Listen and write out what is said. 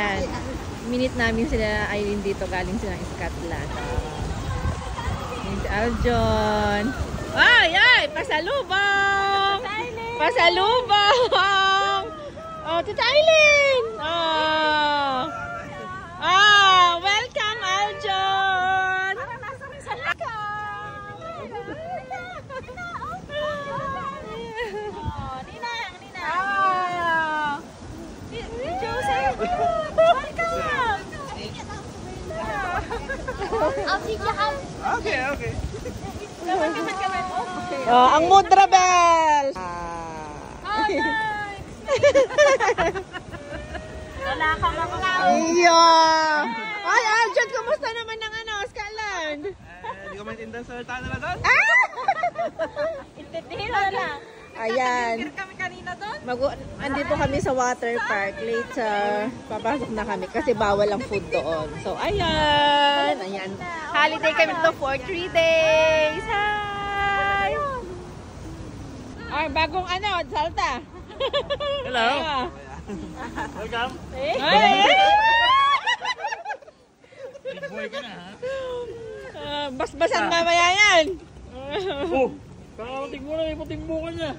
Ayan. Minute namin sila Irene dito. Galing silang Scotland. Ayan si Aljon. Ay, ay! Pasalubong! Pasalubong! Oh, Tita Aileen! Oh! Oh, welcome, Aljon! Okay, okay. Oh, ang Mudra Bells! Wala ka mga Iyo! Ay, Aljon, kumusta naman ng Scotland? Hindi ko maintindihan sa salita nila doon. intindihin na lang. Ayan. Kami kanina doon. Andito kami sa water park. Later, papasok na kami kasi bawal ang food doon. So, ayan. Ayan. Holiday kami dito for 3 days. Hi! Ay, bagong salta. Hello. Ayan. Welcome. Ay! Big boy ka na, ha? Basbasan mamaya yan. Oh! Kakating mo na, may puting bukan niya.